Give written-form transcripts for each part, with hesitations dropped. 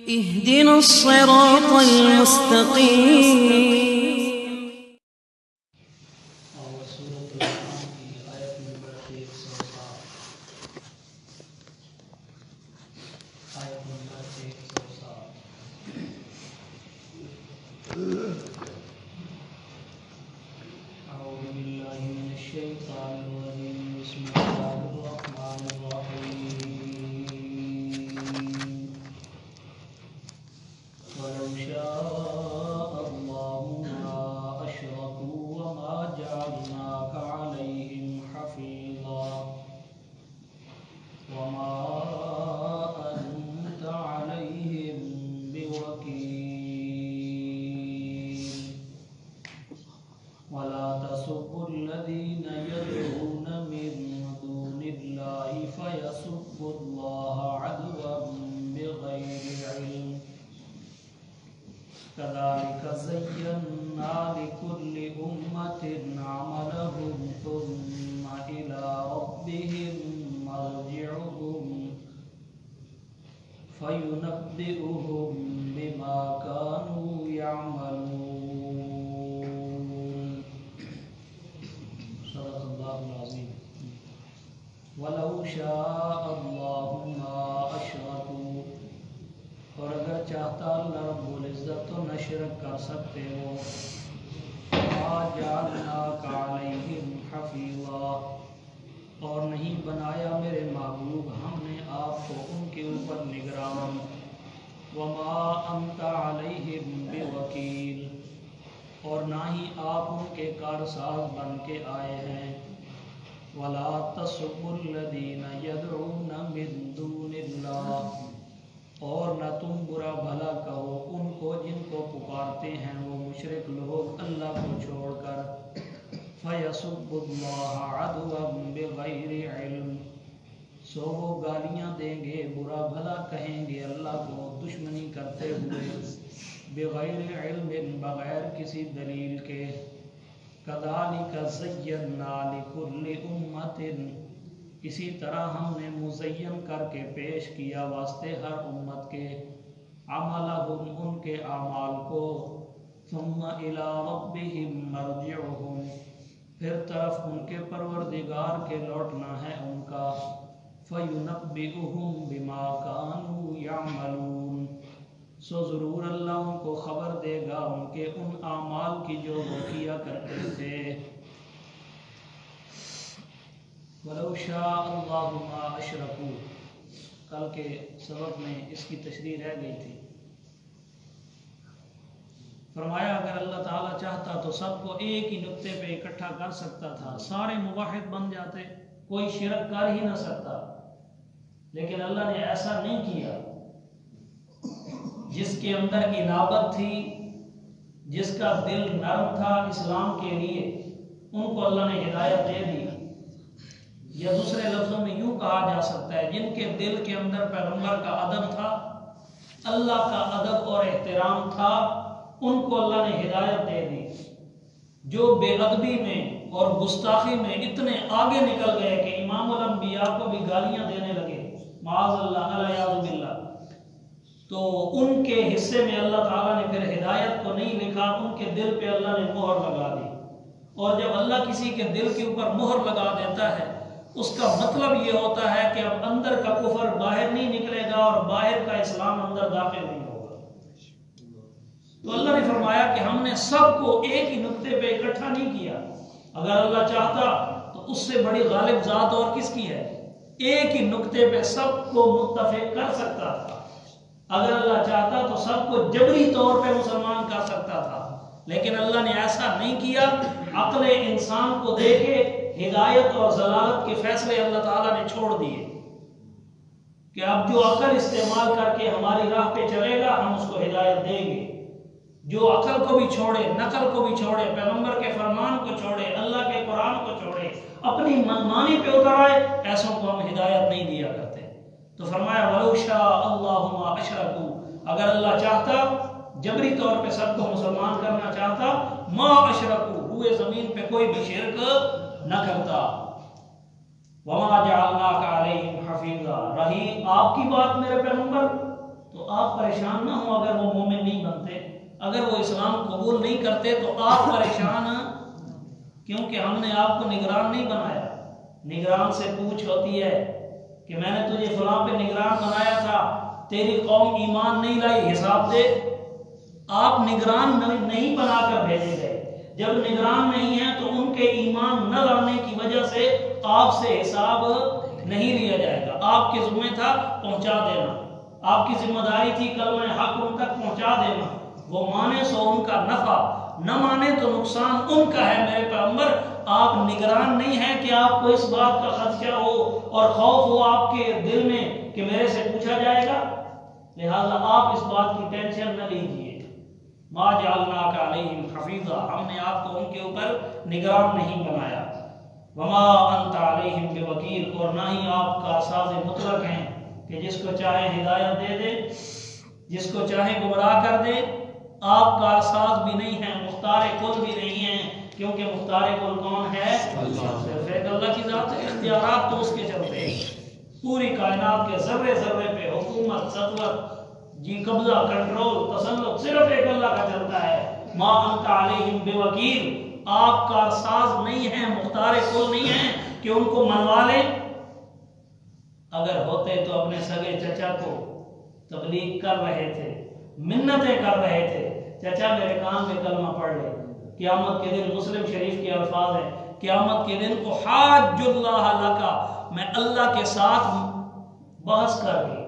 اهدنا الصراط المستقيم. كذلك زينا لكل أمة عملهم ثم إلى ربهم مرجعهم فينبئهم بما كانوا يعملون. صدق الله العظيم. ولو شاء الله ما أشركوا، اور اگر چاہتا اللہ رب العزت تو نہ شرک کر سکتے ہو. ما جعلناک علیہم حفیظا، اور نہیں بنایا میرے محبوب ہم نے آپ کو ان کے اوپر نگران. وما انت علیہم بوکیل، اور نہ ہی آپ ان کے کارساز بن کے آئے ہیں. ولا تسبوا الذین یدعون من دون اللہ، اور نہ تم برا بھلا کہو ان کو جن کو پکارتے ہیں وہ مشرک لوگ اللہ کو چھوڑ کر. فَيَسُبُّ اللَّهَ عَدْوًا بِغَيْرِ عِلْمٍ، سو وہ گالیاں دیں گے، برا بھلا کہیں گے اللہ کو دشمنی کرتے ہوئے. بغیر علم، بغیر کسی دلیل کے. كَذَلِكَ زَيَّنَّا لِكُلِّ أُمَّةٍ، اسی طرح ہم نے مزین کر کے پیش کیا واسطے ہر امت کے. عملہم، ان کے اعمال کو. ثم الى ربهم مرجعهم، پھر طرف ان کے پروردگار کے لوٹنا ہے ان کا. فینبئهم بما كانوا يعملون، سو ضرور اللہ ان کو خبر دے گا ان کے ان اعمال کی جو وہ کیا کرتے تھے. وَلَوْ شَاءَ اللَّهُ مَا أَشْرَكُوا، کل کے سبق میں اس کی تشریح رہ گئی تھی. فرمایا اگر اللہ تعالیٰ چاہتا تو سب کو ایک ہی نقطے پہ اکٹھا کر سکتا تھا، سارے موحد بن جاتے، کوئی شرک کر ہی نہ سکتا. لیکن اللہ نے ایسا نہیں کیا. جس کے اندر انابت تھی، جس کا دل نرم تھا اسلام کے لیے، ان کو اللہ نے ہدایت دے دی. یا دوسرے لفظوں میں یوں کہا جا سکتا ہے جن کے دل کے اندر پیغمبر کا ادب تھا، اللہ کا ادب اور احترام تھا، ان کو اللہ نے ہدایت دے دی. جو بے ادبی میں اور گستاخی میں اتنے آگے نکل گئے کہ امام الانبیاء کو بھی گالیاں دینے لگے، معاذ اللہ علیہ باللہ، تو ان کے حصے میں اللہ تعالیٰ نے پھر ہدایت کو نہیں لکھا، ان کے دل پہ اللہ نے مہر لگا دی. اور جب اللہ کسی کے دل کے اوپر مہر لگا دیتا ہے اس کا مطلب یہ ہوتا ہے کہ اب اندر کا کفر باہر نہیں نکلے گا اور باہر کا اسلام اندر داخل نہیں ہوگا. تو اللہ نے فرمایا کہ ہم نے سب کو ایک ہی نقطے پہ اکٹھا نہیں کیا. اگر اللہ چاہتا تو اس سے بڑی غالب ذات اور کس کی ہے؟ ایک ہی نقطے پہ سب کو متفق کر سکتا تھا. اگر اللہ چاہتا تو سب کو جبری طور پہ مسلمان کر سکتا تھا. لیکن اللہ نے ایسا نہیں کیا. عقل انسان کو دے کے ہدایت اور ضلالت کے فیصلے اللہ تعالیٰ نے چھوڑ دیے کہ اب جو عقل استعمال کر کے ہماری راہ پہ چلے گا ہم اس کو ہدایت دیں گے. جو عقل کو بھی چھوڑے، نقل کو بھی چھوڑے، پیغمبر کے فرمان کو چھوڑے، اللہ کے قرآن کو چھوڑے، اپنی منمانی پہ اتر آئے، ایسوں کو ہم ہدایت نہیں دیا کرتے. تو فرمایا وَلَوْ شَاءَ اللَّهُ مَا أَشْرَكُوا، اگر اللہ چاہتا جبری طور پہ سب کو مسلمان کرنا چاہتا، ما اشرکو، روئے زمین پہ کوئی بھی شرک نہ کرتا. وَمَا جَعَلْنَاكَ عَلَيْهِمْ حَفِيظًا، رہی آپ کی بات میرے پیغمبر تو آپ پریشان نہ ہوں اگر وہ مومن نہیں بنتے، اگر وہ اسلام قبول نہیں کرتے تو آپ پریشان، کیونکہ ہم نے آپ کو نگران نہیں بنایا۔ نگران سے پوچھ ہوتی ہے کہ میں نے تجھے فلاں پہ نگران بنایا تھا، تیری قوم ایمان نہیں لائی، حساب دے۔ آپ نگران نہیں بنا کر بھیجے گئے، جب نگران نہیں ہیں تو ان کے ایمان نہ لانے کی وجہ سے آپ سے حساب نہیں لیا جائے گا۔ آپ کے ذمہ تھا پہنچا دینا، آپ کی ذمہ داری تھی کلمہ حق ان تک پہنچا دینا، وہ مانے سو ان کا نفع، نہ مانے تو نقصان ان کا ہے۔ میرے پیغمبر آپ نگران نہیں ہیں کہ آپ کو اس بات کا خدشہ ہو اور خوف ہو آپ کے دل میں کہ میرے سے پوچھا جائے گا، لہذا آپ اس بات کی ٹینشن نہ لیجئے۔ ما جعلناک علیہم حفیظا، ہم نے آپ کو ان کے اوپر نگران نہیں بنایا۔ وما انت علیہم بوکیل، اور نہ ہی آپ کا ساز مطلق ہیں کہ جس کو چاہے ہدایت دے دے، جس کو چاہے گمراہ کر دے۔ آپ کا ساز بھی نہیں ہے، مختار کل بھی نہیں ہے، کیونکہ مختار کل کون ہے؟ صرف ایک اللہ کی ذات ہے۔ اختیارات تو اس کے چلتے ہیں، پوری کائنات کے ذرے ذرے پہ حکومت، سطوت، جی قبضہ، کنٹرول، تسلط صرف ایک اللہ کا چلتا ہے۔ ما انت علیہم بوکیل، آپ کا ساز نہیں ہے، مختار کل نہیں ہے کہ ان کو منوا لیں۔ اگر ہوتے تو اپنے سگے چچا کو تبلیغ کر رہے تھے، منتیں کر رہے تھے، چچا میرے کان میں کلمہ پڑھ لے۔ قیامت کے دن مسلم شریف کے الفاظ ہیں، قیامت کے دن احاج اللہ لکا، میں اللہ کے ساتھ بحث کر کے،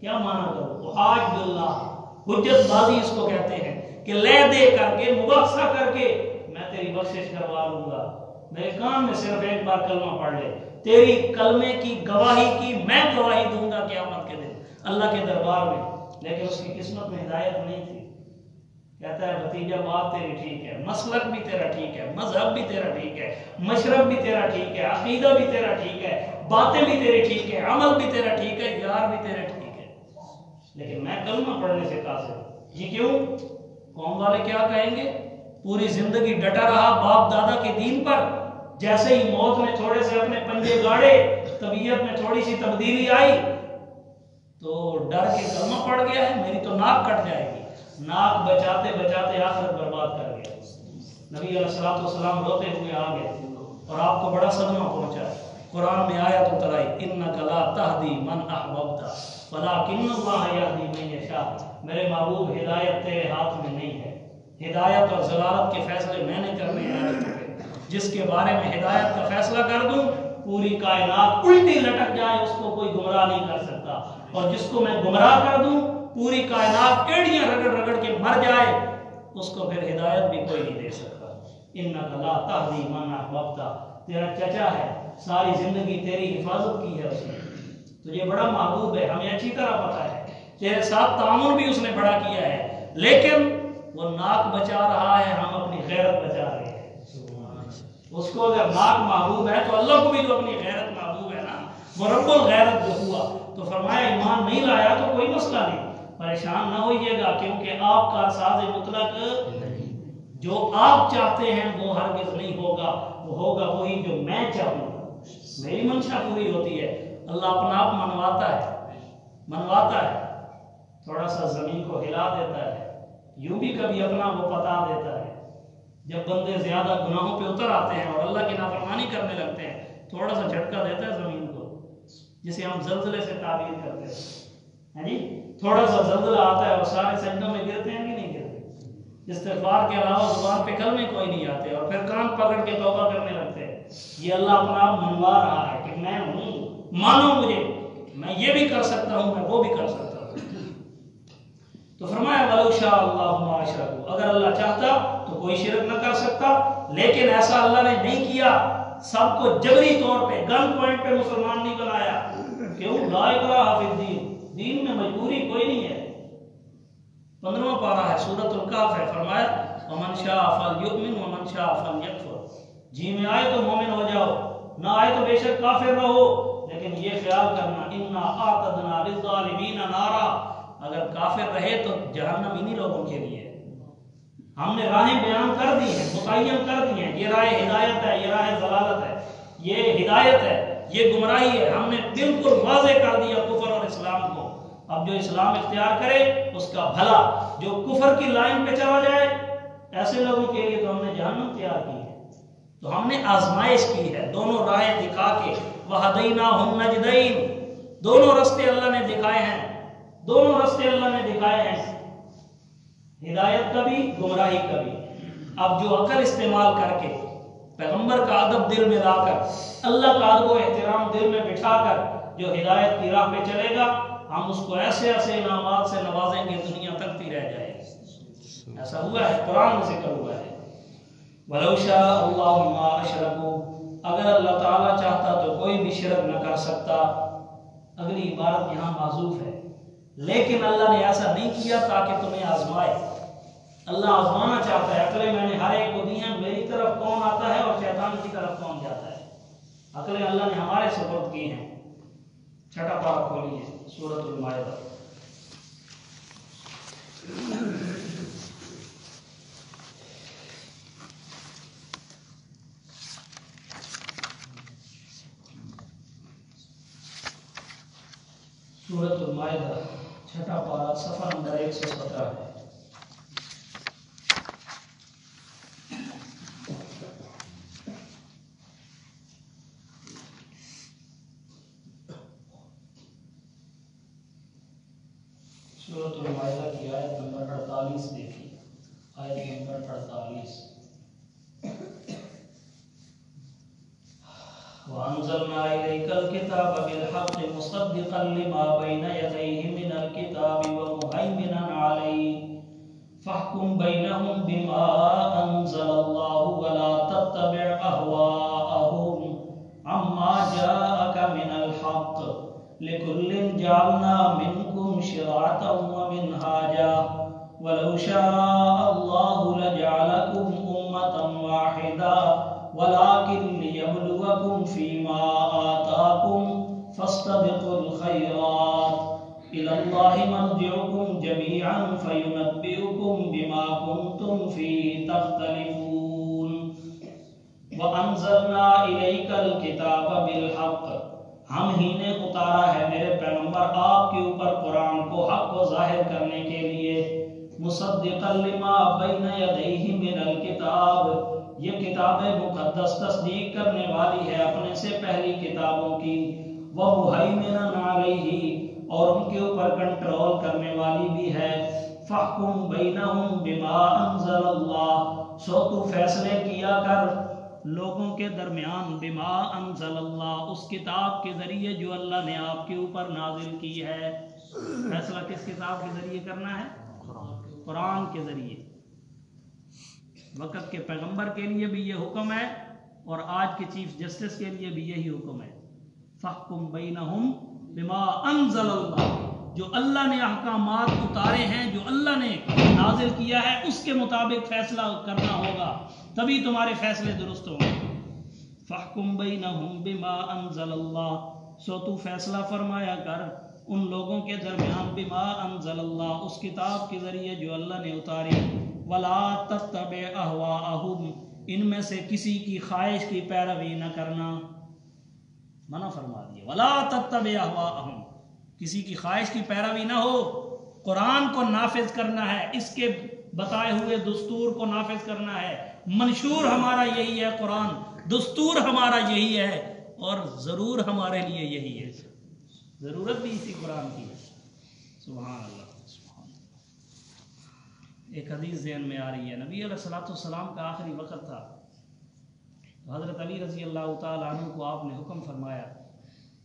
کیا معنی کروں؟ احاج اللہ، حجت بازی اس کو کہتے ہیں کہ لے دے کر کے، مباحثہ کر کے میں تیری بخشش کروا لوں گا۔ میرے کان میں صرف ایک بار کلمہ پڑھ لے، تیری کلمے کی گواہی کی میں گواہی دوں گا قیامت کے دن اللہ کے دربار میں۔ لیکن اس کی قسمت میں ہدایت نہیں تھی۔ کہتا ہے بھتیجا بات تیری ٹھیک ہے، مسلک بھی تیرا ٹھیک ہے، مذہب بھی تیرا ٹھیک ہے، مشرب بھی تیرا ٹھیک ہے، عقیدہ بھی تیرا ٹھیک ہے، باتیں بھی تیری ٹھیک ہے، عمل بھی تیرا ٹھیک ہے، یار بھی تیرا ٹھیک ہے، لیکن میں کلمہ پڑھنے سے قاصر ہوں۔ جی کیوں؟ قوم والے کیا کہیں گے؟ پوری زندگی ڈٹا رہا باپ دادا کے دین پر، جیسے ہی موت میں تھوڑے سے اپنے پنجے گاڑے، طبیعت میں تھوڑی سی تبدیلی آئی تو ڈر کے کلمہ پڑ گیا ہے، میری تو ناک کٹ جائے گی۔ ناک بچاتے بچاتے آخرت برباد کر گیا۔ نبی علیہ الصلوۃ والسلام روتے ہوئے آ گئے اور آپ کو بڑا صدمہ پہنچا۔ قرآن میں آیت اترائی، انک لا تہدی من احببت ولکن اللہ یہدی من یشاء، میرے محبوب ہدایت تیرے ہاتھ میں نہیں ہے، ہدایت اور ضلالت کے فیصلے میں نے کرنے ہیں۔ جس کے بارے میں ہدایت کا فیصلہ کر دوں پوری کائنات الٹی لٹک جائے، اس کو کوئی گمراہ نہیں کر سکتا، اور جس کو میں گمراہ کر دوں پوری کائنات ایڑیاں رگڑ رگڑ کے مر جائے، اس کو پھر ہدایت بھی کوئی نہیں دے سکتا۔ انک لا تہدی من احببت، تیرا چچا ہے، ساری زندگی تیری حفاظت کی ہے اس نے، تجھے بڑا محبوب ہے، ہمیں اچھی طرح پتا ہے، تیرے ساتھ تعاون بھی اس نے بڑا کیا ہے، لیکن وہ ناک بچا رہا ہے، ہم اپنی غیرت بچا رہے ہیں۔ اس کو اگر ناک محبوب ہے تو اللہ کو بھی تو اپنی غیرت محبوب ہے نا، وہ رب الغیرت جو ہوا تو فرمایا ایمان نہیں لایا تو کوئی مسئلہ نہیں، پریشان نہ ہوئیے گا، کیونکہ آپ کا ساز مطلق جو آپ چاہتے ہیں وہ ہرگز نہیں ہوگا، وہ ہوگا وہی جو میں چاہوں گا، میری منشا پوری ہوتی ہے۔ اللہ اپنا آپ منواتا ہے، تھوڑا سا زمین کو ہلا دیتا ہے، یوں بھی کبھی اپنا وہ پتا دیتا ہے۔ جب بندے زیادہ گناہوں پہ اتر آتے ہیں اور اللہ کی نافرمانی کرنے لگتے ہیں، تھوڑا سا جھٹکا دیتا ہے زمین کو، جسے ہم زلزلے سے تعبیر کرتے ہیں جی، تھوڑا سا زلزلہ آتا ہے اور سارے سجدوں میں گرتے ہیں کہ نہیں گرتے؟ استغفار کے علاوہ زبان پہ کلمے کوئی نہیں آتے اور پھر کان پکڑ کے توبہ کرنے لگتے ہیں۔ یہ اللہ اپنا آپ منوا رہا ہے کہ میں ہوں، مانو مجھے، میں یہ بھی کر سکتا ہوں، میں وہ بھی کر سکتا ہوں۔ تو فرمایا وَلَوْ شَاءَ اللَّهُ مَا أَشْرَكُوا، اگر اللہ چاہتا تو کوئی شرک نہ کر سکتا، لیکن ایسا اللہ نے نہیں کیا، سب کو جبری طور پہ گن پوائنٹ پہ مسلمان نہیں بنایا۔ کیوں؟ لا اکراہ فی الدین، دین میں مجبوری کوئی نہیں ہے۔ 15واں پارہ ہے، سورۃ الکہف ہے، فرمایا وَمَنْ شَاءَ فَلْيُؤْمِنْ وَمَنْ شَاءَ فَلْيَكْفُرْ، جی میں آئے تو مومن ہو جاؤ، نہ آئے تو بے شک کافر رہو، لیکن یہ خیال کرنا اِنَّا أَعْتَدْنَا لِلظَّالِمِينَ نَارًا، اگر کافر رہے تو جہنم انہی لوگوں کے لیے، ہم نے راہیں بیان کر دی ہیں، متعین کر دی ہیں، یہ راہ ہدایت ہے، یہ راہ ضلالت ہے، یہ ہدایت ہے، یہ گمراہی ہے، ہم نے بالکل واضح کر دیا کفر اور اسلام کو۔ اب جو اسلام اختیار کرے اس کا بھلا، جو کفر کی لائن پہ چلا جائے ایسے لوگوں کے لیے تو ہم نے جہنم تیار کی ہے۔ تو ہم نے آزمائش کی ہے، دونوں راہیں دکھا کے، وَهَدَيْنَاهُ النَّجْدَيْنِ، دونوں رستے اللہ نے دکھائے ہیں، دونوں رستے اللہ نے دکھائے ہیں، ہدایت کا بھی گمراہی کا بھی۔ اب جو عقل استعمال کر کے پیغمبر کا ادب دل میں لا کر، اللہ کا ادب و احترام دل میں بٹھا کر جو ہدایت کی راہ پہ چلے گا، ہم اس کو ایسے ایسے انعامات سے نوازیں گے دنیا تک ہی رہ جائے گی۔ ایسا ہوا ہے، قرآن میں ذکر ہوا ہے۔ وَلَوْ شَاءَ اللَّهُ مَا أَشْرَكُوا، اگر اللہ تعالیٰ چاہتا تو کوئی بھی شرک نہ کر سکتا۔ اگلی عبارت یہاں معذوف ہے، لیکن اللہ نے ایسا نہیں کیا تاکہ تمہیں آزمائے۔ اللہ آزمانا چاہتا ہے، عقلیں میں نے ہر ایک کو دی ہیں، میری طرف کون آتا ہے اور شیطان کی طرف کون جاتا ہے، عقلیں اللہ نے ہمارے سپرد کی ہیں۔ چھٹا پارہ کھولیے، سورۃ المائدہ۔ سورۃ المائدہ چھٹا پارہ صفحہ نمبر 117 ہے۔ سورۃ المائدہ کی آیت نمبر 48 دیکھیے، آیت نمبر 48۔ وَأَنزَلْنَا إِلَيْكَ الْكِتَابَ بِالْحَقِّ مُصَدِّقًا لِمَا بَيْنَ يَدَيْهِ مِنَ الْكِتَابِ وَمُهَيْمِنًا عَلَيْهِ فَاحْكُم بَيْنَهُم بِمَا أَنزَلَ اللَّهُ وَلَا تَتَّبِعْ أَهْوَاءَهُمْ عَمَّا جَاءَكَ مِنَ الْحَقِّ لِكُلٍّ جَعَلْنَا مِنكُمْ شِرْعَةً وَمِنْهَاجًا وَلَوْ شَاءَ اللَّهُ لَجَعَلَكُمْ أُمَّةً وَاحِدَةً وَلَكِنْ لِيَبْلُوَكُمْ فِيمَا آتَاكُمْ فَاسْتَبِقُوا الْخَيْرَاتِ إِلَى اللَّهِ مَرْجِعُكُمْ جَمِيعًا فَيُنَبِّئُكُمْ بِمَا كُنْتُمْ فِيهِ تَخْتَلِفُونَ۔ وَأَنزَلْنَا إِلَيْكَ الْكِتَابَ بِالْحَقِّ، ہم ہی نے اتارا ہے میرے پیغمبر آپ کے اوپر قرآن کو حق کو ظاہر کرنے کے لیے، مصدقا لما بین یدیہ من الکتاب، یہ کتاب مقدس تصدیق کرنے والی ہے اپنے سے پہلی کتابوں کی، ومہیمنا علیہ، اور ان کے اوپر کنٹرول کرنے والی بھی ہے، فاحکم بینہم بما انزل اللہ، سو تو فیصلے کیا کر لوگوں کے درمیان، بما انزل اللہ، اس کتاب کے ذریعے جو اللہ نے آپ کے اوپر نازل کی ہے۔ فیصلہ کس کتاب کے ذریعے کرنا ہے؟ قرآن کے ذریعے۔ وقت کے پیغمبر کے لیے بھی یہ حکم ہے اور آج کے چیف جسٹس کے لیے بھی یہی حکم ہے، فاحکم بینہم بما انزل اللہ، جو اللہ نے احکامات اتارے ہیں، جو اللہ نے نازل کیا ہے اس کے مطابق فیصلہ کرنا ہوگا، تبھی تمہارے فیصلے درست ہوں گے۔ فاحکم بینہم بما انزل اللہ، سو تو فیصلہ فرمایا کر ان لوگوں کے درمیان، بما انزل اللہ، اس کتاب کے ذریعے جو اللہ نے اتاری، ولا تتبع اہواءہم، ان میں سے کسی کی خواہش کی پیروی نہ کرنا، منع فرما دیا، ولا تتبع اہواءہم، کسی کی خواہش کی پیروی نہ ہو، قرآن کو نافذ کرنا ہے، اس کے بتائے ہوئے دستور کو نافذ کرنا ہے، منشور ہمارا یہی ہے، قرآن دستور ہمارا یہی ہے، اور ضرور ہمارے لیے یہی ہے، ضرورت بھی اسی قرآن کی ہے۔ سبحان اللہ۔ ایک حدیث ذہن میں آ رہی ہے، نبی علیہ الصلوۃ والسلام کا آخری وقت تھا، تو حضرت علی رضی اللہ تعالیٰ عنہ کو آپ نے حکم فرمایا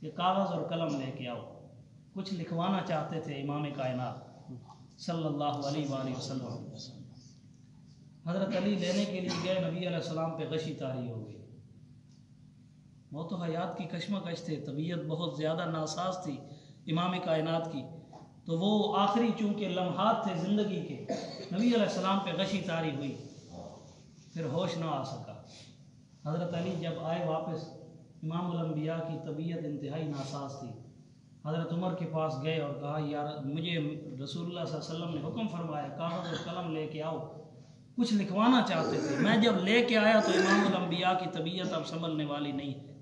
کہ کاغذ اور قلم لے کے آؤ، کچھ لکھوانا چاہتے تھے امام کائنات صلی اللہ علیہ وآلہ وسلم۔ حضرت علی لینے کے لیے گئے، نبی علیہ السلام پہ غشی طاری ہو گئی، موت و حیات کی کشمکش تھے، طبیعت بہت زیادہ ناساز تھی امام کائنات کی، تو وہ آخری چونکہ لمحات تھے زندگی کے، نبی علیہ السلام پہ غشی طاری ہوئی، پھر ہوش نہ آ سکا۔ حضرت علی جب آئے واپس، امام الانبیاء کی طبیعت انتہائی ناساز تھی، حضرت عمر کے پاس گئے اور کہا یار مجھے رسول اللہ صلی اللہ علیہ وسلم نے حکم فرمایا کاغذ اور قلم لے کے آؤ، کچھ لکھوانا چاہتے تھے، میں جب لے کے آیا تو امام الانبیاء کی طبیعت اب سنبھلنے والی نہیں ہے۔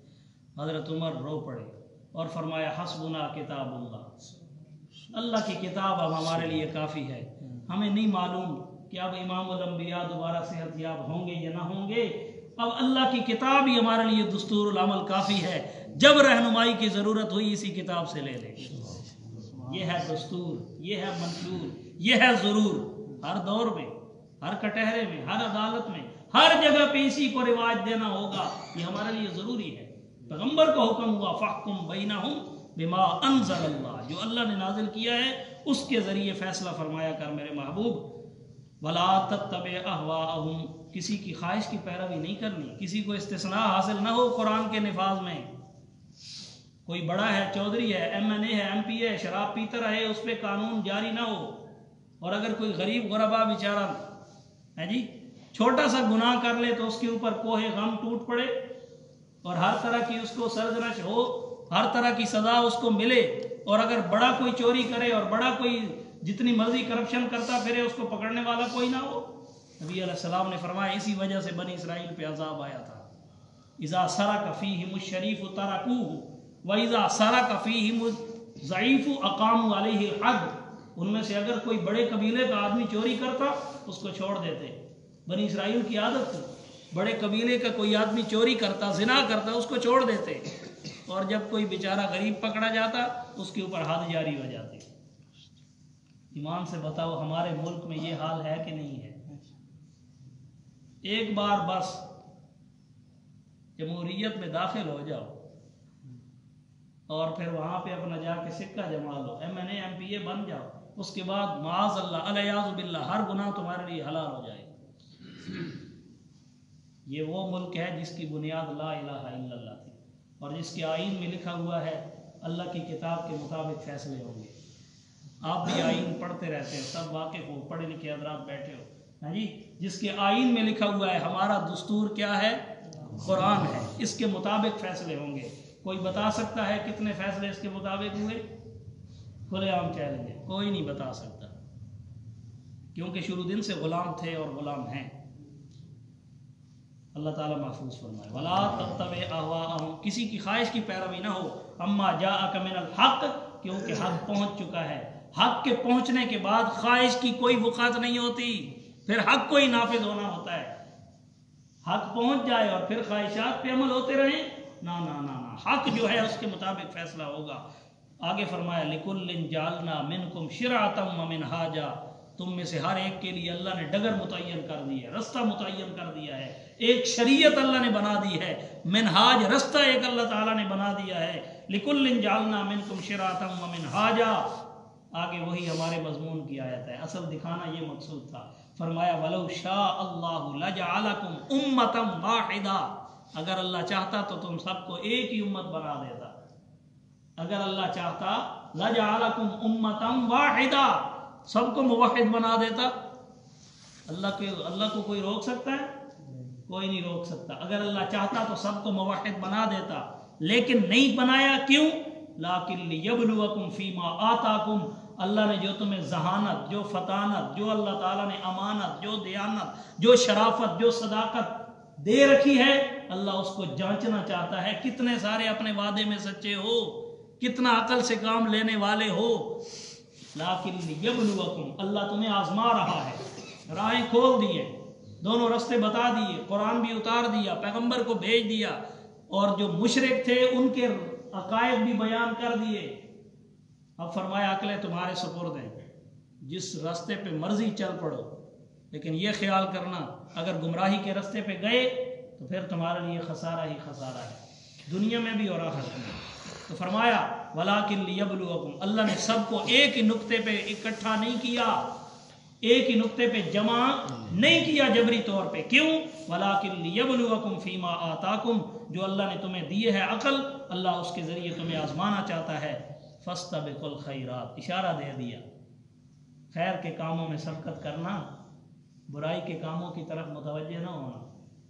حضرت عمر رو پڑے اور فرمایا حسبنا کتاب اللہ، اللہ کی کتاب اب ہمارے لیے کافی ہے. ہمیں نہیں معلوم کہ اب امام الانبیاء دوبارہ صحت یاب ہوں گے یا نہ ہوں گے. اب اللہ کی کتاب ہی ہمارے لیے دستور العمل کافی ہے. جب رہنمائی کی ضرورت ہوئی اسی کتاب سے لے لیں. یہ ہے دستور، یہ ہے منشور، یہ ہے ضرور. ہر دور میں، ہر کٹہرے میں، ہر عدالت میں، ہر جگہ پہ اسی کو رواج دینا ہوگا. یہ ہمارے لیے ضروری ہے. پیغمبر کو حکم ہوا فاحکم بینہم بما انزل اللہ، جو اللہ نے نازل کیا ہے اس کے ذریعے فیصلہ فرمایا کر میرے محبوب. ولا تتبع اہواءہم، کسی کی خواہش کی پیروی نہیں کرنی. کسی کو استثناء حاصل نہ ہو قرآن کے نفاذ میں. کوئی بڑا ہے، چودھری ہے، ایم این اے ہے، ایم پی ہے، شراب پیتا رہے، اس پہ قانون جاری نہ ہو. اور اگر کوئی غریب غربا بیچارہ ہے جی چھوٹا سا گناہ کر لے تو اس کے اوپر کوہ غم ٹوٹ پڑے اور ہر طرح کی اس کو سرزنش ہو، ہر طرح کی سزا اس کو ملے. اور اگر بڑا کوئی چوری کرے اور بڑا کوئی جتنی مرضی کرپشن کرتا پھرے اس کو پکڑنے والا کوئی نہ ہو. نبی علیہ السلام نے فرمایا اسی وجہ سے بنی اسرائیل پہ عذاب آیا تھا. اذا سرق فیہم الشریف ترکوہ واذا سرق فیہم الضعیف اقاموا علیہ الحد. ان میں سے اگر کوئی بڑے قبیلے کا آدمی چوری کرتا اس کو چھوڑ دیتے. بنی اسرائیل کی عادت تھی، بڑے قبیلے کا کوئی آدمی چوری کرتا، زنا کرتا، اس کو چھوڑ دیتے. اور جب کوئی بیچارہ غریب پکڑا جاتا اس کے اوپر حد جاری ہو جاتی. ایمان سے بتاؤ ہمارے ملک میں یہ حال ہے کہ نہیں ہے؟ ایک بار بس جمہوریت میں داخل ہو جاؤ اور پھر وہاں پہ اپنا جا کے سکہ جما لو، M N A M P A بن جاؤ، اس کے بعد معاذ اللہ الیاذ باللہ ہر گناہ تمہارے لیے حلال ہو جائے. یہ وہ ملک ہے جس کی بنیاد لا الہ الا اللہ تھی اور جس کے آئین میں لکھا ہوا ہے اللہ کی کتاب کے مطابق فیصلے ہوں گے. آپ بھی آئین پڑھتے رہتے ہیں، سب واقف ہو، پڑھے لکھے حضرات بیٹھے ہو. ہاں جی، جس کے آئین میں لکھا ہوا ہے ہمارا دستور کیا ہے؟ قرآن ہے، اس کے مطابق فیصلے ہوں گے. کوئی بتا سکتا ہے کتنے فیصلے اس کے مطابق ہوئے؟ کھلے عام چیلنج ہے، کوئی نہیں بتا سکتا، کیونکہ شروع دن سے غلام تھے اور غلام ہیں. اللہ تعالیٰ محفوظ فرمائے. ولا تتبع اہواءہم، کسی کی خواہش کی پیروی نہ ہو. اما جاءک من الحق، کیونکہ حق پہنچ چکا ہے. حق کے پہنچنے کے بعد خواہش کی کوئی وقعت نہیں ہوتی، پھر حق کو ہی نافذ ہونا ہوتا ہے. حق پہنچ جائے اور پھر خواہشات پہ عمل ہوتے رہیں، نا نا نا نا. حق جو ہے اس کے مطابق فیصلہ ہوگا. آگے فرمایا لِكُلٍّ جَعَلْنَا مِنْكُمْ شِرْعَةً وَمِنْهَاجًا، تم میں سے ہر ایک کے لیے اللہ نے ڈگر متعین کر دی ہے، رستہ متعین کر دیا ہے. ایک شریعت اللہ نے بنا دی ہے، منہاج رستہ ایک اللہ تعالیٰ نے بنا دیا ہے. لِكُلٍّ جَعَلْنَا مِنْكُمْ شِرْعَةً وَمِنْهَاجًا. آگے وہی ہمارے مضمون کی آیت ہے، اصل دکھانا یہ مقصود تھا. فرمایا وَلَوْ شَاءَ اللَّهُ لَجَعَلَكُمْ أُمَّةً وَاحِدَةً، اگر اللہ چاہتا تو تم سب کو ایک ہی امت بنا دیتا. اگر اللہ چاہتا لَجَعَلَكُمْ أُمَّةً وَاحِدَةً، سب کو موحد بنا دیتا. اللہ کو کوئی روک سکتا ہے؟ کوئی نہیں روک سکتا. اگر اللہ چاہتا تو سب کو موحد بنا دیتا، لیکن نہیں بنایا. کیوں؟ لَٰكِن لِيَبْلُوَكُمْ فِي مَا آتَاكُمْ، اللہ نے جو تمہیں ذہانت، جو فطانت، جو اللہ تعالیٰ نے امانت، جو دیانت، جو شرافت، جو صداقت دے رکھی ہے، اللہ اس کو جانچنا چاہتا ہے کتنے سارے اپنے وعدے میں سچے ہو، کتنا عقل سے کام لینے والے ہو. لیکن لیبلوکم، اللہ تمہیں آزما رہا ہے. راہیں کھول دیے، دونوں رستے بتا دیے، قرآن بھی اتار دیا، پیغمبر کو بھیج دیا، اور جو مشرک تھے ان کے عقائد بھی بیان کر دیے. اب فرمایا عقلیں تمہارے سپرد ہیں، جس راستے پہ مرضی چل پڑو، لیکن یہ خیال کرنا اگر گمراہی کے راستے پہ گئے تو پھر تمہارے لیے خسارہ ہی خسارہ ہے، دنیا میں بھی اور آخرت میں. تو فرمایا وَلَٰكِن لِيَبْلُوَكُمْ، اللہ نے سب کو ایک ہی نقطے پہ اکٹھا نہیں کیا، ایک ہی نقطے پہ جمع نہیں کیا جبری طور پہ. کیوں؟ وَلَٰكِن لِيَبْلُوَكُمْ فِي مَا آتَاكُمْ، جو اللہ نے تمہیں دیے ہے عقل، اللہ اس کے ذریعے تمہیں آزمانا چاہتا ہے. فَاسْتَبِقُوا الْخَيْرَاتِ، اشارہ دے دیا، خیر کے کاموں میں سبقت کرنا، برائی کے کاموں کی طرف متوجہ نہ ہونا.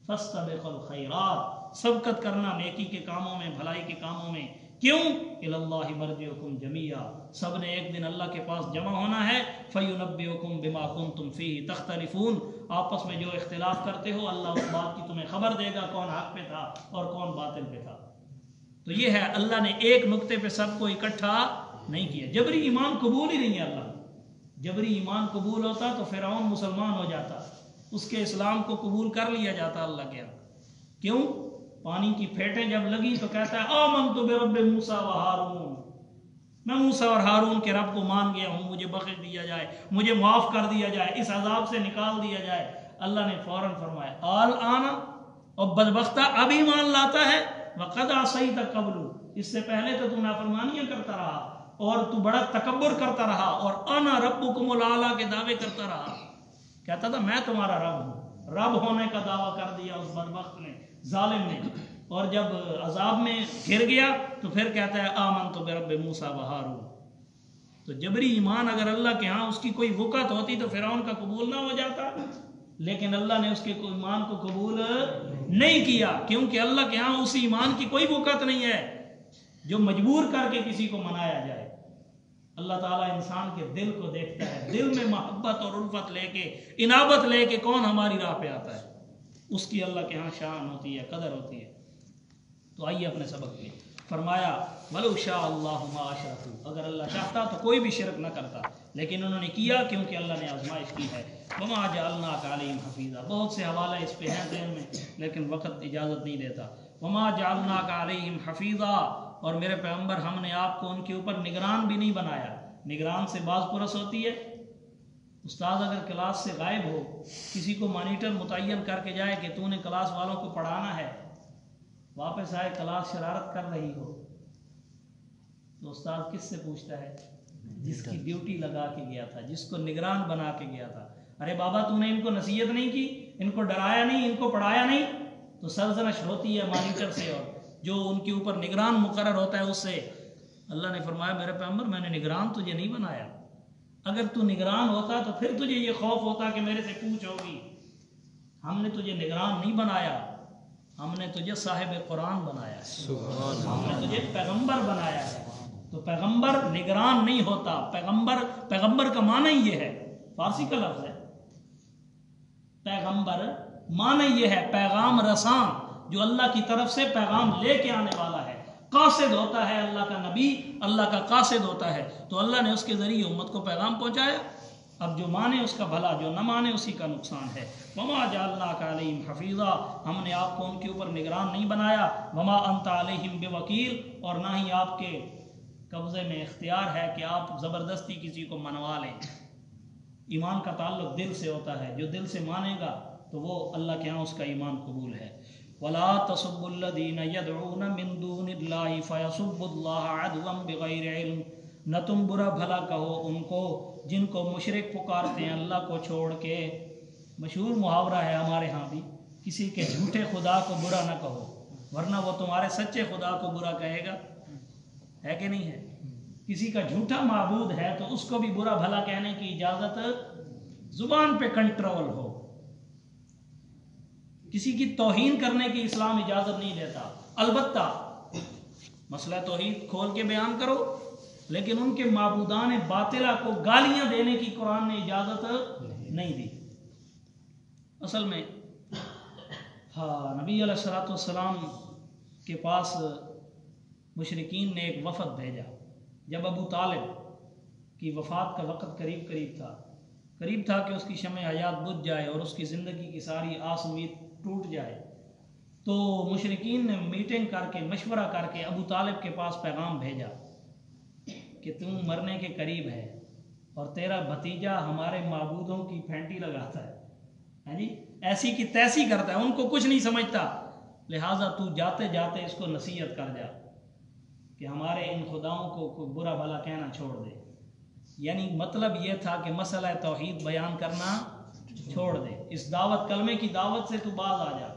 فَاسْتَبِقُوا الْخَيْرَاتِ، سبقت کرنا نیکی کے کاموں میں، بھلائی کے کاموں میں. کیوں؟ إِلَى اللَّهِ مَرْجِعُكُمْ جَمِيعًا، سب نے ایک دن اللہ کے پاس جمع ہونا ہے. فَيُنَبِّئُكُمْ بِمَا كُنْتُمْ فِيهِ تَخْتَلِفُونَ، آپس میں جو اختلاف کرتے ہو اللہ اس بات کی تمہیں خبر دے گا کون حق پہ تھا اور کون باطل پہ تھا. تو یہ ہے اللہ نے ایک نقطے پہ سب کو اکٹھا نہیں کیا. جبری ایمان قبول ہی نہیں ہے. اللہ جبری ایمان قبول ہوتا تو فرعون مسلمان ہو جاتا, اس کے اسلام کو قبول کر لیا جاتا اللہ کے ہاں. کیوں؟ پانی کی پھیٹیں جب لگی تو کہتا ہے آمنت برب موسیٰ و ہارون, میں موسیٰ اور ہارون کے رب کو مان گیا ہوں, مجھے بخش دیا جائے, مجھے معاف کر دیا جائے, اس عذاب سے نکال دیا جائے. اللہ نے فوراً فرمایا الآن, اور بدبختہ اب ایمان لاتا ہے, وقد عصیت قبل, اس سے پہلے تو نافرمانیاں کرتا رہا اور تو بڑا تکبر کرتا رہا اور انا ربکم الاعلی کے دعوے کرتا رہا. کہتا تھا میں تمہارا رب ہوں, رب ہونے کا دعویٰ کر دیا اس بدبخت نے, ظالم نے. اور جب عذاب میں گر گیا تو پھر کہتا ہے آمنت برب موسیٰ و ہارون. تو جبری ایمان اگر اللہ کے ہاں اس کی کوئی وقت ہوتی تو فرعون کا قبول نہ ہو جاتا, لیکن اللہ نے اس کے ایمان کو قبول نہیں کیا, کیونکہ اللہ کے ہاں اس ایمان کی کوئی وقت نہیں ہے جو مجبور کر کے کسی کو منایا جائے. اللہ تعالیٰ انسان کے دل کو دیکھتا ہے, دل میں محبت اور الفت لے کے, انابت لے کے کون ہماری راہ پہ آتا ہے, اس کی اللہ کے ہاں شان ہوتی ہے, قدر ہوتی ہے. تو آئیے اپنے سبق پہ. فرمایا وَلَوْ شَاءَ اللَّهُ مَا أَشْرَكُوا, اگر اللہ چاہتا تو کوئی بھی شرک نہ کرتا, لیکن انہوں نے کیا کیونکہ اللہ نے آزمائش کی ہے. وَمَا جَعَلْنَاكَ عَلَيْهِمْ حَفِيظًا, بہت سے حوالے اس پہ ہیں ذہن میں لیکن وقت اجازت نہیں دیتا. وَمَا جَعَلْنَاكَ عَلَيْهِمْ حَفِيظًا, اور میرے پیغمبر ہم نے آپ کو ان کے اوپر نگران بھی نہیں بنایا. نگران سے باز پرس ہوتی ہے, استاد اگر کلاس سے غائب ہو, کسی کو مانیٹر متعین کر کے جائے کہ تو نے کلاس والوں کو پڑھانا ہے, واپس آئے کلاس شرارت کر رہی ہو, تو استاد کس سے پوچھتا ہے؟ جس کی ڈیوٹی لگا کے گیا تھا, جس کو نگران بنا کے گیا تھا. ارے بابا تو نے ان کو نصیحت نہیں کی, ان کو ڈرایا نہیں, ان کو پڑھایا نہیں, تو سرزنش ہوتی ہے مانیٹر سے اور جو ان کے اوپر نگران مقرر ہوتا ہے اس سے. اللہ نے فرمایا میرے پیغمبر میں نے نگران تجھے نہیں بنایا, اگر تو نگران ہوتا تو پھر تجھے یہ خوف ہوتا کہ میرے سے پوچھ ہوگی. ہم نے تجھے نگران نہیں بنایا, ہم نے تجھے صاحب قرآن بنایا ہے, ہم نے تجھے پیغمبر بنایا ہے. تو پیغمبر نگران نہیں ہوتا. پیغمبر کا معنی یہ ہے, فارسی کا لفظ ہے پیغمبر, معنی یہ ہے پیغام رساں, جو اللہ کی طرف سے پیغام لے کے آنے والا ہے. قاصد ہوتا ہے اللہ کا نبی, اللہ کا قاصد ہوتا ہے. تو اللہ نے اس کے ذریعے امت کو پیغام پہنچایا. اب جو مانے اس کا بھلا, جو نہ مانے اسی کا نقصان ہے. وما جعلناک علیہم حفیظا, ہم نے آپ کو ان کے اوپر نگران نہیں بنایا. وما انت علیہم بوکیل, اور نہ ہی آپ کے قبضے میں اختیار ہے کہ آپ زبردستی کسی کو منوا لیں. ایمان کا تعلق دل سے ہوتا ہے, جو دل سے مانے گا تو وہ اللہ کے ہاں اس کا ایمان قبول ہے. ولا تسبوا الذين يدعون من دون الله فيسبوا الله عدوا بغير علم, نہ تم برا بھلا کہو ان کو جن کو مشرک پکارتے ہیں اللہ کو چھوڑ کے. مشہور محاورہ ہے ہمارے ہاں بھی, کسی کے جھوٹے خدا کو برا نہ کہو ورنہ وہ تمہارے سچے خدا کو برا کہے گا, ہے کہ نہیں ہے؟ کسی کا جھوٹا معبود ہے تو اس کو بھی برا بھلا کہنے کی اجازت, زبان پہ کنٹرول ہو. کسی کی توہین کرنے کی اسلام اجازت نہیں دیتا. البتہ مسئلہ توحید کھول کے بیان کرو, لیکن ان کے معبودان باطلہ کو گالیاں دینے کی قرآن نے اجازت نہیں دی. اصل میں نبی علیہ السلام کے پاس مشرکین نے ایک وفد بھیجا. جب ابو طالب کی وفات کا وقت قریب تھا کہ اس کی شمع حیات بجھ جائے اور اس کی زندگی کی ساری آس امید ٹوٹ جائے, تو مشرکین نے میٹنگ کر کے, مشورہ کر کے ابو طالب کے پاس پیغام بھیجا کہ تم مرنے کے قریب ہے اور تیرا بھتیجا ہمارے معبودوں کی پھینٹی لگاتا ہے, جی ایسی کی تیسی کرتا ہے, ان کو کچھ نہیں سمجھتا, لہٰذا تو جاتے جاتے اس کو نصیحت کر جا کہ ہمارے ان خداؤں کو برا بھلا کہنا چھوڑ دے. یعنی مطلب یہ تھا کہ مسئلہ توحید بیان کرنا چھوڑ دے, اس دعوت کلمے کی دعوت سے تو باز آ جا.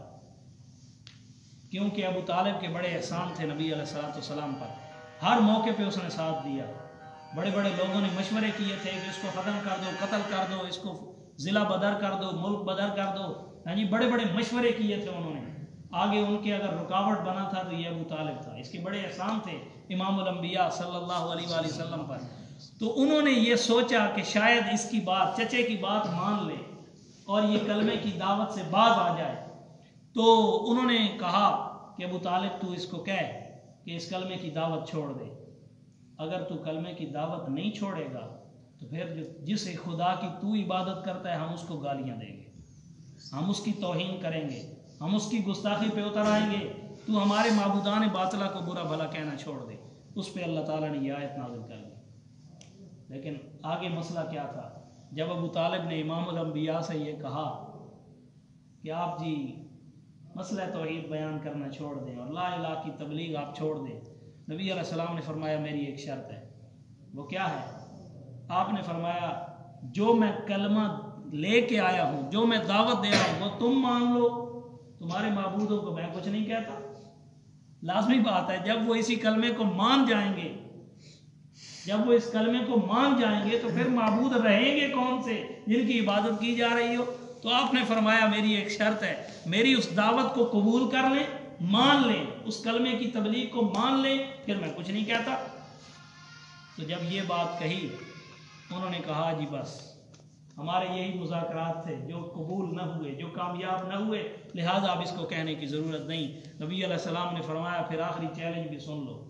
کیونکہ ابو طالب کے بڑے احسان تھے نبی علیہ السلام پر, ہر موقع پہ اس نے ساتھ دیا. بڑے بڑے لوگوں نے مشورے کیے تھے کہ اس کو ختم کر دو, قتل کر دو, اس کو ضلع بدر کر دو, ملک بدر کر دو, یعنی بڑے بڑے مشورے کیے تھے انہوں نے. آگے ان کے اگر رکاوٹ بنا تھا تو یہ ابو طالب تھا. اس کے بڑے احسان تھے امام الانبیاء صلی اللہ علیہ وآلہ وسلم پر. تو انہوں نے یہ سوچا کہ شاید اس کی بات, چچے کی بات مان لے اور یہ کلمے کی دعوت سے باز آ جائے. تو انہوں نے کہا کہ ابو طالب تو اس کو کہہ کہ اس کلمے کی دعوت چھوڑ دے. اگر تو کلمے کی دعوت نہیں چھوڑے گا تو پھر جس خدا کی تو عبادت کرتا ہے ہم اس کو گالیاں دیں گے، ہم اس کی توہین کریں گے، ہم اس کی گستاخی پہ اتر آئیں گے، تو ہمارے معبودان باطلہ کو برا بھلا کہنا چھوڑ دے۔ اس پہ اللہ تعالیٰ نے یہ آیت نازل کر دی۔ لیکن آگے مسئلہ کیا تھا؟ جب ابو طالب نے امام الانبیاء سے یہ کہا کہ آپ جی مسئلہ توحید بیان کرنا چھوڑ دیں اور لا الہ کی تبلیغ آپ چھوڑ دیں، نبی علیہ السلام نے فرمایا میری ایک شرط ہے۔ وہ کیا ہے؟ آپ نے فرمایا جو میں کلمہ لے کے آیا ہوں، جو میں دعوت دے رہا ہوں وہ تم مان لو، تمہارے معبودوں کو میں کچھ نہیں کہتا۔ لازمی بات ہے جب وہ اسی کلمے کو مان جائیں گے، جب وہ اس کلمے کو مان جائیں گے تو پھر معبود رہیں گے کون سے جن کی عبادت کی جا رہی ہو؟ تو آپ نے فرمایا میری ایک شرط ہے، میری اس دعوت کو قبول کر لیں، مان لیں، اس کلمے کی تبلیغ کو مان لیں، پھر میں کچھ نہیں کہتا۔ تو جب یہ بات کہی انہوں نے کہا جی بس ہمارے یہی مذاکرات تھے جو قبول نہ ہوئے، جو کامیاب نہ ہوئے، لہٰذا اب اس کو کہنے کی ضرورت نہیں۔ نبی علیہ السلام نے فرمایا پھر آخری چیلنج بھی سن لو،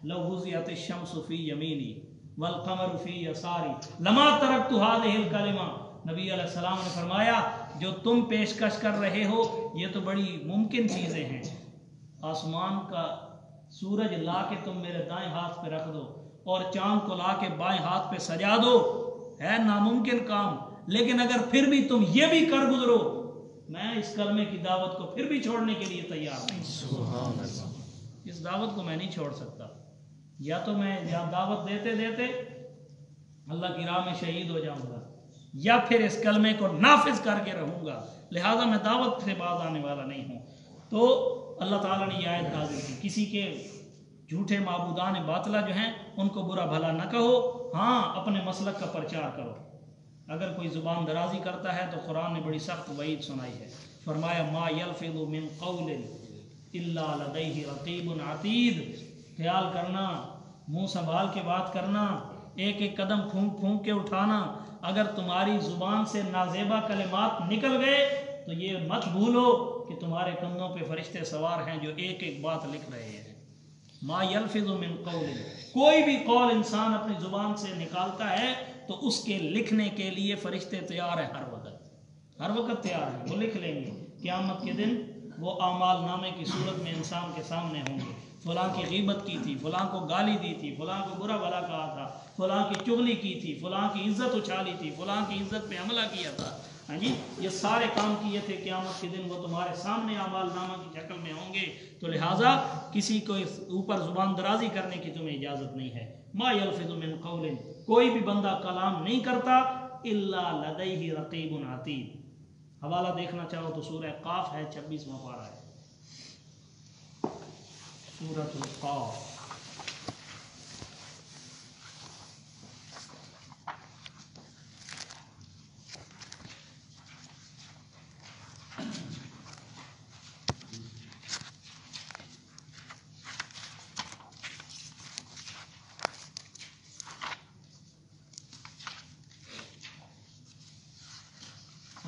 لو وضعت الشمس فی یمینی والقمر فی یساری لما ترکت هذه الکلمہ۔ نبی علیہ السلام نے فرمایا جو تم پیشکش کر رہے ہو یہ تو بڑی ممکن چیزیں ہیں، آسمان کا سورج لا کے تم میرے دائیں ہاتھ پہ رکھ دو اور چاند کو لا کے بائیں ہاتھ پہ سجا دو، ہے ناممکن کام، لیکن اگر پھر بھی تم یہ بھی کر گزرو میں اس کلمے کی دعوت کو پھر بھی چھوڑنے کے لیے تیار نہیں۔ سبحان اللہ، اس دعوت کو میں نہیں چھوڑ سکتا، یا تو میں دعوت دیتے دیتے اللہ کی راہ میں شہید ہو جاؤں گا یا پھر اس کلمے کو نافذ کر کے رہوں گا، لہٰذا میں دعوت سے باز آنے والا نہیں ہوں۔ تو اللہ تعالیٰ نے یہ آیت نازل کی کسی کے جھوٹے معبودان باطلہ جو ہیں ان کو برا بھلا نہ کہو، ہاں اپنے مسلک کا پرچار کرو۔ اگر کوئی زبان درازی کرتا ہے تو قرآن نے بڑی سخت وعید سنائی ہے، فرمایا ما یلفظ من قول الا لدیہ رقیب عتید۔ خیال کرنا، منہ سنبھال کے بات کرنا، ایک ایک قدم پھونک پھونک کے اٹھانا، اگر تمہاری زبان سے نازیبا کلمات نکل گئے تو یہ مت بھولو کہ تمہارے کندھوں پہ فرشتے سوار ہیں جو ایک ایک بات لکھ رہے ہیں۔ ما یلفظ من قول، کوئی بھی قول انسان اپنی زبان سے نکالتا ہے تو اس کے لکھنے کے لیے فرشتے تیار ہیں، ہر وقت تیار ہیں، وہ لکھ لیں گے۔ قیامت کے دن وہ اعمال نامے کی صورت میں انسان کے سامنے ہوں گے، فلاں کی غیبت کی تھی، فلاں کو گالی دی تھی، فلاں کو برا بھلا کہا تھا، فلاں کی چغلی کی تھی، فلاں کی عزت اچھالی تھی، فلاں کی عزت پہ حملہ کیا تھا، ہاں جی یہ سارے کام کیے تھے۔ قیامت کے دن وہ تمہارے سامنے اعمال نامہ کی شکل میں ہوں گے، تو لہٰذا کسی کو اوپر زبان درازی کرنے کی تمہیں اجازت نہیں ہے۔ ما یلفظ من قول، کوئی بھی بندہ کلام نہیں کرتا الا لدیہ رقیب عتید۔ حوالہ دیکھنا چاہو تو سورہ قاف ہے، 26واں پارہ ہے، سورۃ القاف۔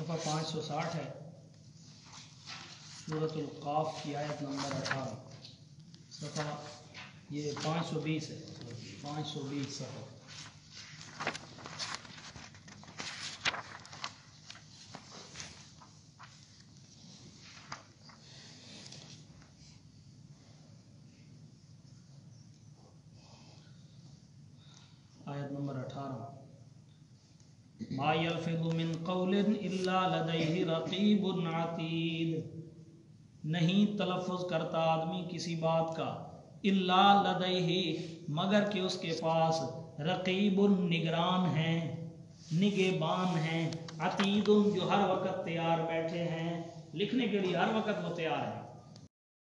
صفحہ 560 ہے، سورۃ القاف کی آیت نمبر 18، صفحہ یہ 520 ہے، 520 صفحہ۔ آیت نمبر 18، ما یلفظ من قول الا لدیہ رقیب عتید، نہیں تلفظ کرتا آدمی کسی بات کا الا لدیہ مگر کہ اس کے پاس رقیب نگران ہیں، نگہبان ہیں، عتید جو ہر وقت تیار بیٹھے ہیں، لکھنے کے لیے ہر وقت وہ تیار ہیں۔